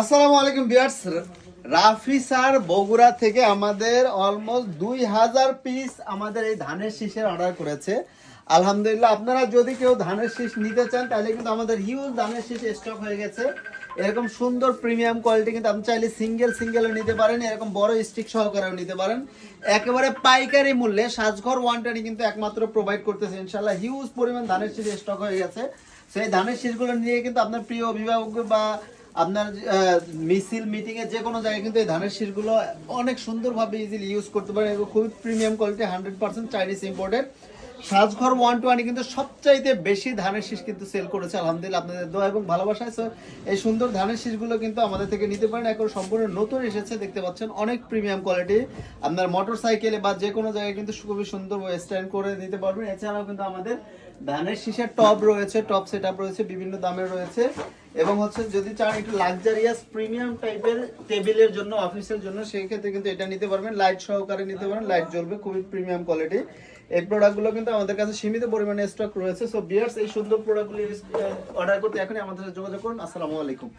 আসসালামু আলাইকুম viewers, Rafi sir Bogura থেকে আমাদের অলমোস্ট 2000 পিস আমাদের এই ধানের শীষের অর্ডার করেছে। আলহামদুলিল্লাহ, আপনারা যদি কেউ ধানের শীষ নিতে চান তাহলে কিন্তু আমাদের হিউজ ধানের শীষ স্টক হয়ে গেছে। এরকম সুন্দর প্রিমিয়াম কোয়ালিটি কিন্তু আপনি চাইলে সিঙ্গেলও নিতে পারেন, এরকম বড় স্টিক সহকারেও নিতে পারেন। একেবারে পাইকারি মূল্যে সাজঘর ওয়ানটানি কিন্তু একমাত্র প্রোভাইড করতেছে। ইনশাআল্লাহ হিউজ পরিমাণ ধানের শীষ স্টক হয়ে গেছে। সেই ধানের শীষগুলো নিয়ে কিন্তু আপনার প্রিয় অভিভাবক বা আপনার মিছিল মিটিং এ যে কোনো জায়গায় কিন্তু এই ধানের শীষগুলো অনেক সুন্দরভাবে ইজিলি ইউজ করতে পারেন। এগুলো খুবই প্রিমিয়াম কোয়ালিটি, 100% চাইনিজ ইম্পোর্টেড। সাজঘর 120 কিন্তু সবচাইতে বেশি ধানের শীষ কিন্তু সেল করেছে আলহামদুলিল্লাহ, আপনাদের দোয়া এবং ভালোবাসায়। সো এই সুন্দর ধানের শীষগুলো কিন্তু আমাদের থেকে নিতে পারেন। এখন সম্পূর্ণ নতুন এসেছে, দেখতে পাচ্ছেন অনেক প্রিমিয়াম কোয়ালিটি। আপনার মোটর সাইকেলে বা যে কোনো জায়গায় কিন্তু খুবই সুন্দর স্ট্যান্ড করে নিতে পারবেন। এছাড়াও কিন্তু আমাদের ধানের শীষের টপ রয়েছে, টপ সেটআপ রয়েছে, বিভিন্ন দামের রয়েছে। এবং হচ্ছে যদি চান একটু লাক্সারিয়াস প্রিমিয়াম টাইপের টেবিলের জন্য, অফিসের জন্য, সেই ক্ষেত্রে কিন্তু এটা নিতে পারবেন। লাইট সহকারে নিতে পারেন, লাইট জ্বলবে, খুবই প্রিমিয়াম কোয়ালিটি। এই প্রোডাক্টগুলো কিন্তু আমাদের কাছে সীমিত পরিমাণে স্টক রয়েছে। সো ভিউয়ার্স, এই সুন্দর প্রোডাক্টগুলি অর্ডার করতে এখনই আমাদের সাথে যোগাযোগ করুন। আসসালামু আলাইকুম।